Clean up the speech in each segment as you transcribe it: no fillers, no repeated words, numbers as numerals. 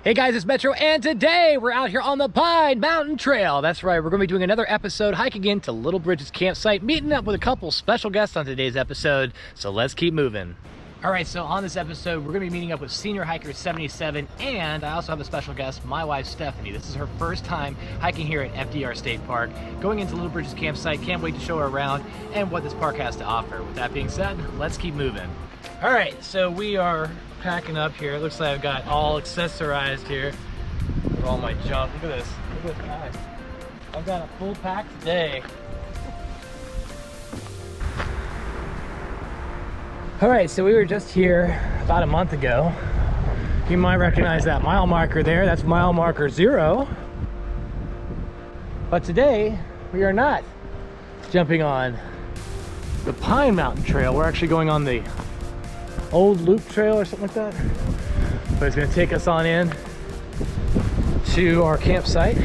Hey guys, it's Metro, and today we're out here on the Pine Mountain Trail. That's right, we're going to be doing another episode hiking into Little Bridges campsite, meeting up with a couple special guests on today's episode, so let's keep moving. All right, so on this episode, we're going to be meeting up with Senior Hiker 77, and I also have a special guest, my wife, Stephanie. This is her first time hiking here at FDR State Park, going into Little Bridges campsite. Can't wait to show her around and what this park has to offer. With that being said, let's keep moving. All right, so we are packing up here. It looks like I've got all accessorized here with all my junk. Look at this. Look at this bag. I've got a full pack today. All right, so we were just here about a month ago. You might recognize that mile marker there. That's mile marker 0. But today, we are not jumping on the Pine Mountain Trail. We're actually going on the old loop trail or something like that, but it's going to take us on in to our campsite.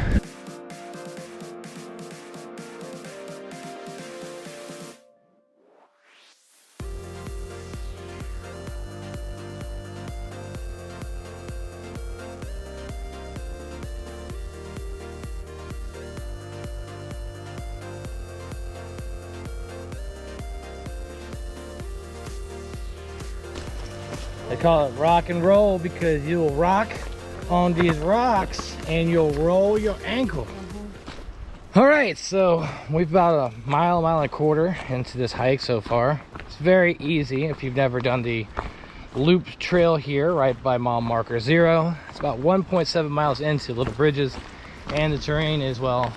They call it rock and roll because you'll rock on these rocks and you'll roll your ankle. All right, so we've about a mile and a quarter into this hike so far. It's very easy if you've never done the loop trail here right by mile marker 0. It's about 1.7 miles into Little Bridges, and the terrain is, well,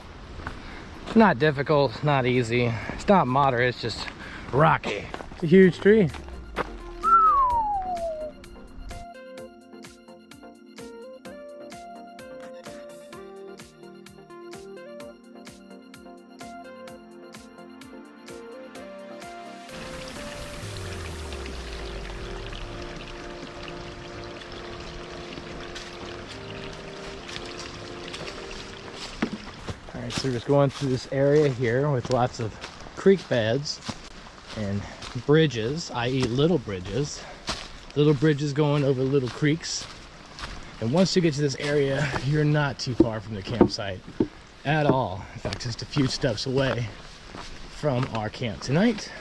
not difficult, not easy. It's not moderate, it's just rocky. It's a huge tree. So we're just going through this area here with lots of creek beds and bridges, i.e. little bridges going over little creeks. And once you get to this area, you're not too far from the campsite at all. In fact, just a few steps away from our camp tonight.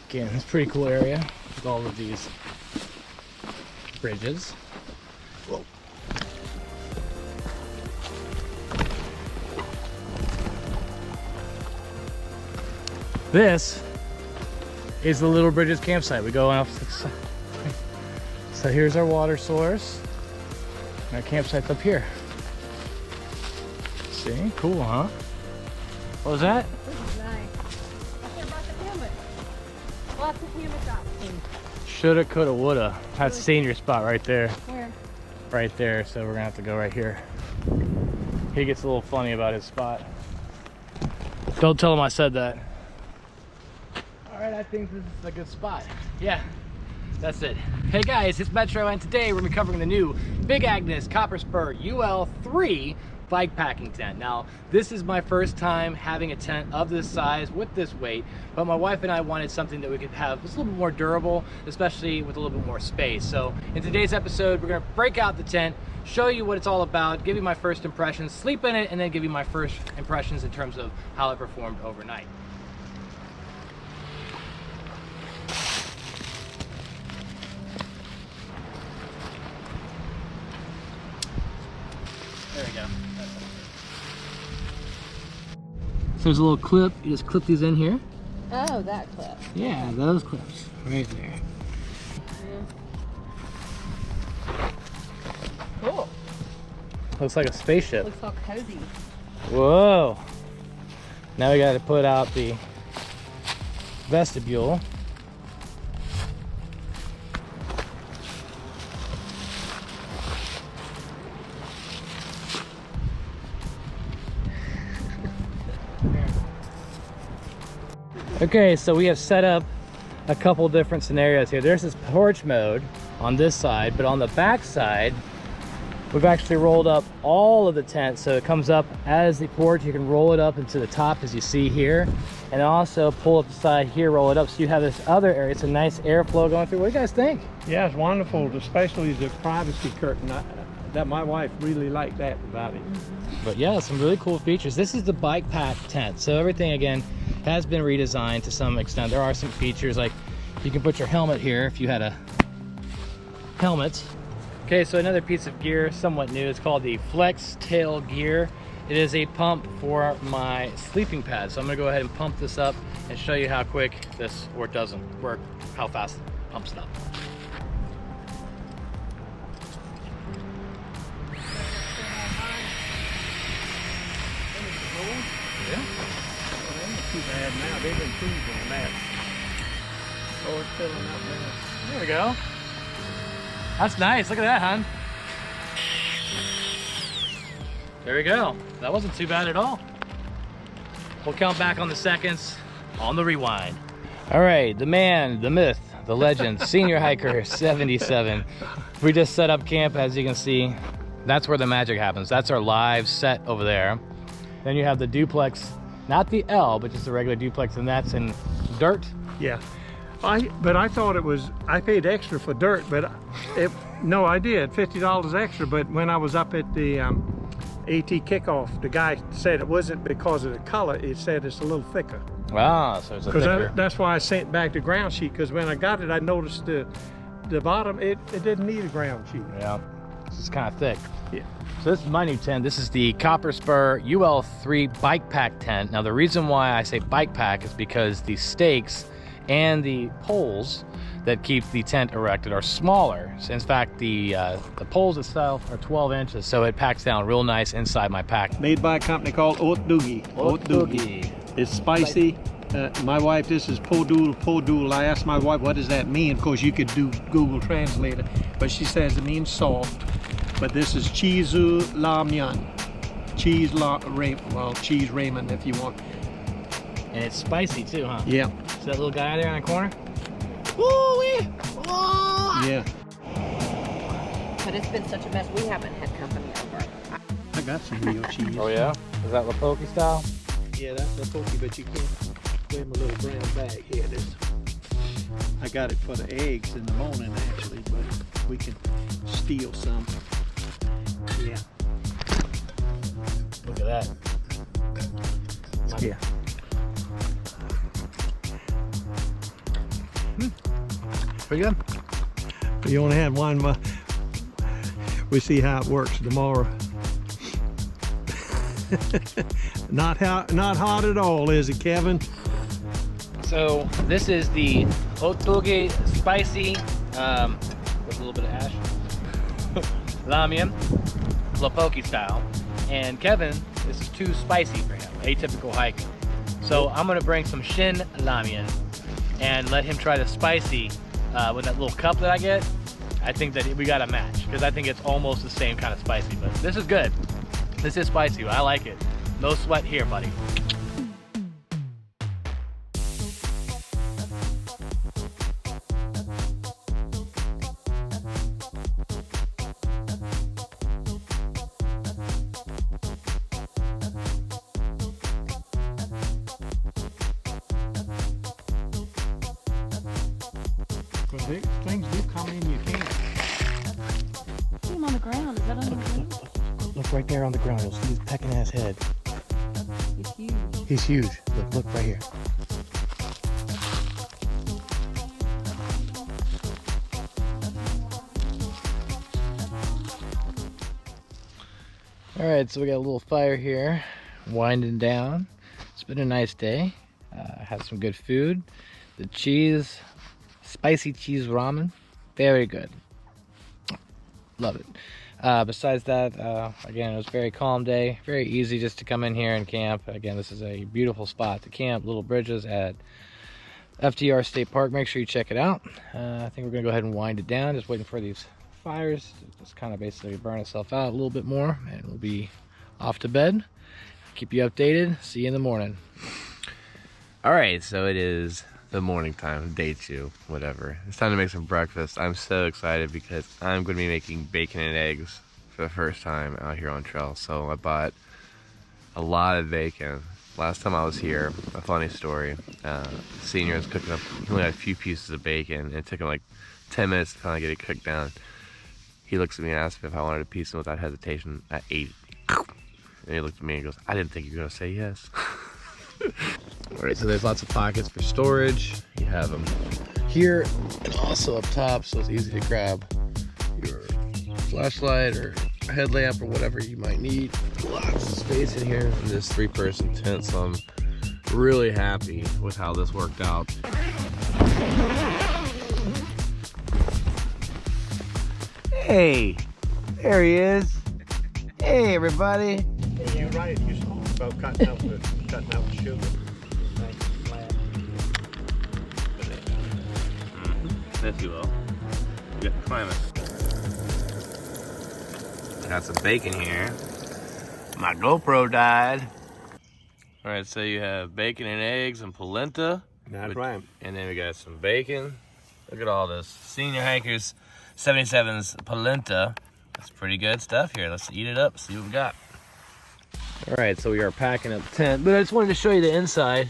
Again, it's a pretty cool area with all of these bridges. Whoa. This is the Little Bridges campsite. We go off. So here's our water source. Our campsite's up here. See, cool, huh? What was that? This is nice. I should have brought the helmet. Lots of helmet options. Shoulda, coulda, woulda. That's senior spot right there. Where? Right there. So we're gonna have to go right here. He gets a little funny about his spot. Don't tell him I said that. All right, I think this is a good spot. Yeah, that's it. Hey guys, it's Metro, and today we're gonna be covering the new Big Agnes Spur UL3 bike packing tent. Now, this is my first time having a tent of this size with this weight, but my wife and I wanted something that we could have just a little bit more durable, especially with a little bit more space. So in today's episode, we're gonna break out the tent, show you what it's all about, give you my first impressions, sleep in it, and then give you my first impressions in terms of how it performed overnight. There we go. So there's a little clip. You just clip these in here. Oh, that clip. Yeah, those clips right there. Yeah. Cool. Looks like a spaceship. Looks all cozy. Whoa. Now we got to put out the vestibule. Okay, so we have set up a couple different scenarios here. There's this porch mode on this side, but on the back side, we've actually rolled up all of the tent, so it comes up as the porch. You can roll it up into the top as you see here, and also pull up the side here, roll it up, so you have this other area. It's a nice airflow going through. What do you guys think? Yeah, it's wonderful, especially the privacy curtain. that my wife really liked that about it. But yeah, some really cool features. This is the Bikepack tent. So everything, again, has been redesigned to some extent. There are some features like you can put your helmet here if you had a helmet. Okay, so another piece of gear, somewhat new. It's called the Flex Tail Gear. It is a pump for my sleeping pad. So I'm gonna go ahead and pump this up and show you how quick this, or it doesn't work, how fast it pumps it up. Yeah. Well, they ain't too bad now. They've improved on that. Oh, it's filling up now. There we go. That's nice. Look at that, hon. There we go. That wasn't too bad at all. We'll count back on the seconds on the rewind. All right, the man, the myth, the legend, senior hiker 77. We just set up camp, as you can see. That's where the magic happens. That's our live set over there. Then you have the duplex, not the L, but just the regular duplex, and that's in dirt. Yeah. But I thought it was, I paid extra for dirt, but no, I did, $50 extra. But when I was up at the AT kickoff, the guy said it wasn't because of the color, it said it's a little thicker. Ah, so it's a thicker. That's why I sent back the ground sheet, because when I got it, I noticed the bottom, it didn't need a ground sheet. Yeah, it's kind of thick. Yeah. So this is my new tent. This is the Spur UL3 Bikepack tent. Now the reason why I say Bikepack is because the stakes and the poles that keep the tent erected are smaller. So in fact, the poles itself are 12 inches, so it packs down real nice inside my pack. Made by a company called Overlook. It's spicy. My wife, this is podul. I asked my wife, what does that mean? Of course, you could do Google Translator, but she says it means soft. But this is cheesu lamyan. Cheese ramen if you want. And it's spicy too, huh? Yeah. See that little guy there in the corner? Woo-wee! Yeah. But it's been such a mess, we haven't had company over. I got some real cheese. Oh yeah? Is that Lapoki style? Yeah, that's the pokey, but you can't wear my little brown bag here. I got it for the eggs in the morning actually, but we can steal some. Yeah. Look at that. Yeah. Pretty good. You only had one. We see how it works tomorrow. Not hot at all, is it, Kevin? So this is the Otoge spicy, with a little bit of ash, Lamian, Lapoki style. And Kevin, this is too spicy for him, atypical hiking. So I'm gonna bring some Shin Lamian and let him try the spicy with that little cup that I get. I think that we got a match, because I think it's almost the same kind of spicy, but this is good. This is spicy, I like it. No sweat here, buddy. Because things do come in, you can't. See him on the ground, is that on the ground? Look right there on the ground, you'll see his pecking ass head. He's huge. He's huge. Look right here. All right, so we got a little fire here, winding down. It's been a nice day. Had some good food. The cheese, spicy cheese ramen, very good. Love it. Besides that, again, it was a very calm day, very easy just to come in here and camp. Again, this is a beautiful spot to camp, Little Bridges at FDR State Park. Make sure you check it out. I think we're gonna go ahead and wind it down, just waiting for these fires to just kind of basically burn itself out a little bit more, and we'll be off to bed. Keep you updated. See you in the morning. All right, so it is the morning time, day 2, whatever. It's time to make some breakfast. I'm so excited because I'm going to be making bacon and eggs for the first time out here on trail. So I bought a lot of bacon. Last time I was here, a funny story, senior was cooking up, he only had a few pieces of bacon, and it took him like 10 minutes to finally get it cooked down. he looks at me and asks me if I wanted a piece, and without hesitation, I ate it. And he looked at me and goes, I didn't think you were gonna say yes. All right, so there's lots of pockets for storage. You have them here and also up top, so it's easy to grab your flashlight or headlamp or whatever you might need. Lots of space in here in this 3-person tent, so I'm really happy with how this worked out. Hey, there he is. Hey, everybody. Hey, you're right. You talking about cutting out the sugar. Nice and flat. If you will. You got to climb it. Got some bacon here. My GoPro died. All right, so you have bacon and eggs and polenta. That's right. And then we got some bacon. Look at all this. Senior Hikers 77's polenta. That's pretty good stuff here. Let's eat it up, see what we got. All right, so we are packing up the tent, but I just wanted to show you the inside.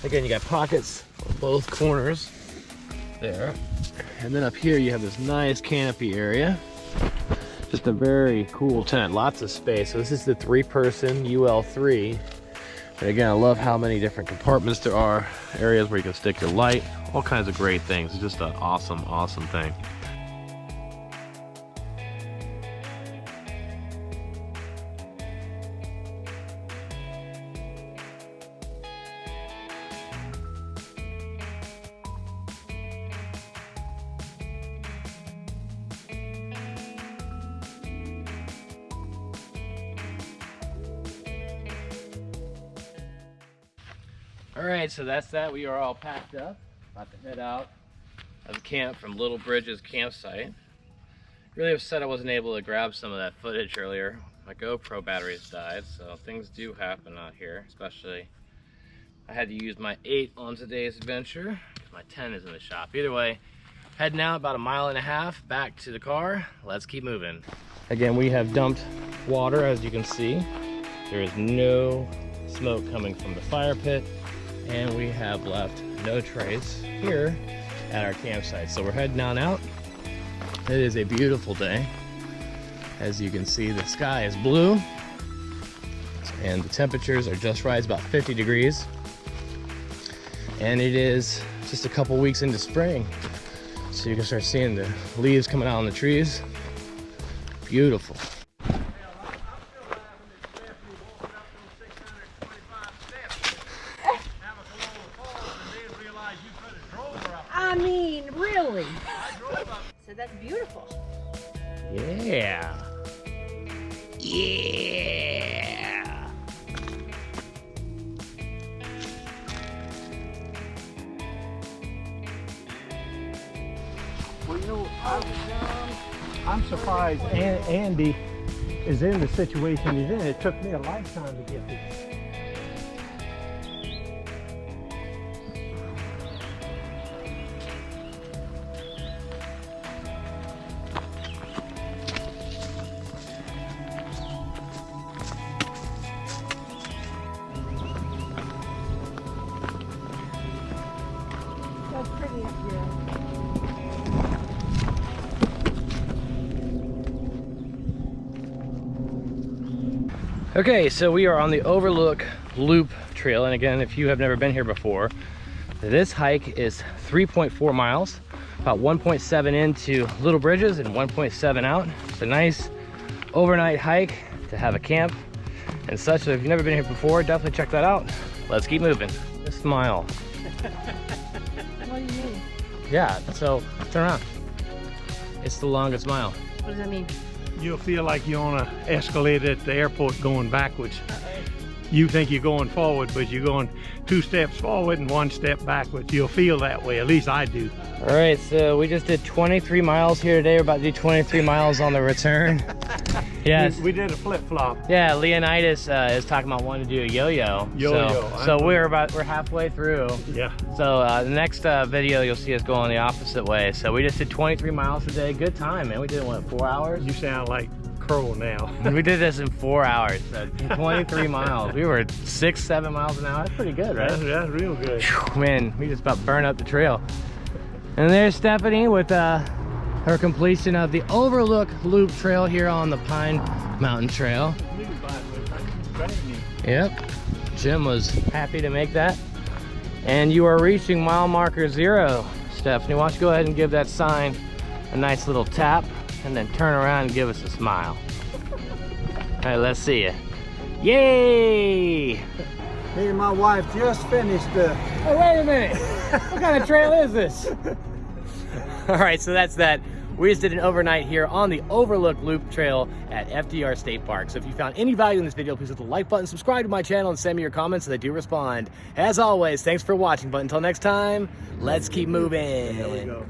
Again, you got pockets on both corners there. And then up here you have this nice canopy area. Just a very cool tent, lots of space. So this is the 3-person UL3. And again, I love how many different compartments there are, areas where you can stick your light, all kinds of great things. It's just an awesome, awesome thing. All right, so that's that. We are all packed up, about to head out of the camp from Little Bridge's campsite. Really upset I wasn't able to grab some of that footage earlier. My GoPro batteries died, so things do happen out here, especially I had to use my 8 on today's adventure. My 10 is in the shop. Either way, heading out about 1.5 miles back to the car. Let's keep moving. Again, we have dumped water, as you can see. There is no smoke coming from the fire pit. And we have left no trace here at our campsite. So we're heading on out. It is a beautiful day. As you can see, the sky is blue and the temperatures are just right. It's about 50 degrees. And it is just a couple weeks into spring. So you can start seeing the leaves coming out on the trees. Beautiful. I mean, really? So that's beautiful. Yeah. Yeah. Well, you know, I'm surprised Andy is in the situation he's in. It took me a lifetime to get this. That's pretty up here. Okay, so we are on the Overlook Loop Trail, and again, if you have never been here before, this hike is 3.4 miles, about 1.7 into Little Bridges and 1.7 out. It's a nice overnight hike to have a camp and such. So if you've never been here before, definitely check that out. Let's keep moving. Smile. What do you mean? Yeah, so turn around. It's the longest mile. What does that mean? You'll feel like you're on an escalator at the airport going backwards. You think you're going forward, but you're going 2 steps forward and 1 step backwards. You'll feel that way, at least I do. All right, so we just did 23 miles here today. We're about to do 23 miles on the return. Yes. We did a flip-flop. Yeah, Leonidas is talking about wanting to do a yo-yo. Yo-yo. So we're halfway through. Yeah. So the next video, you'll see us going the opposite way. So we just did 23 miles today. Good time, man. We did, what, 4 hours? You sound like Crow now. We did this in 4 hours. So 23 miles. We were 6-7 miles an hour. That's pretty good, right? That's real good. Whew, man, we just about burned up the trail. And there's Stephanie with her completion of the Overlook Loop Trail here on the Pine Mountain Trail. Yep, Jim was happy to make that. And you are reaching mile marker 0, Stephanie. Why don't you go ahead and give that sign a nice little tap and then turn around and give us a smile. All right, let's see you. Yay! Me and my wife just finished Oh, wait a minute. What kind of trail is this? All right, so that's that. We just did an overnight here on the Overlook Loop Trail at FDR State Park. So if you found any value in this video, please hit the like button, subscribe to my channel, and send me your comments so I do respond. As always, thanks for watching, but until next time, let's keep moving. There we go.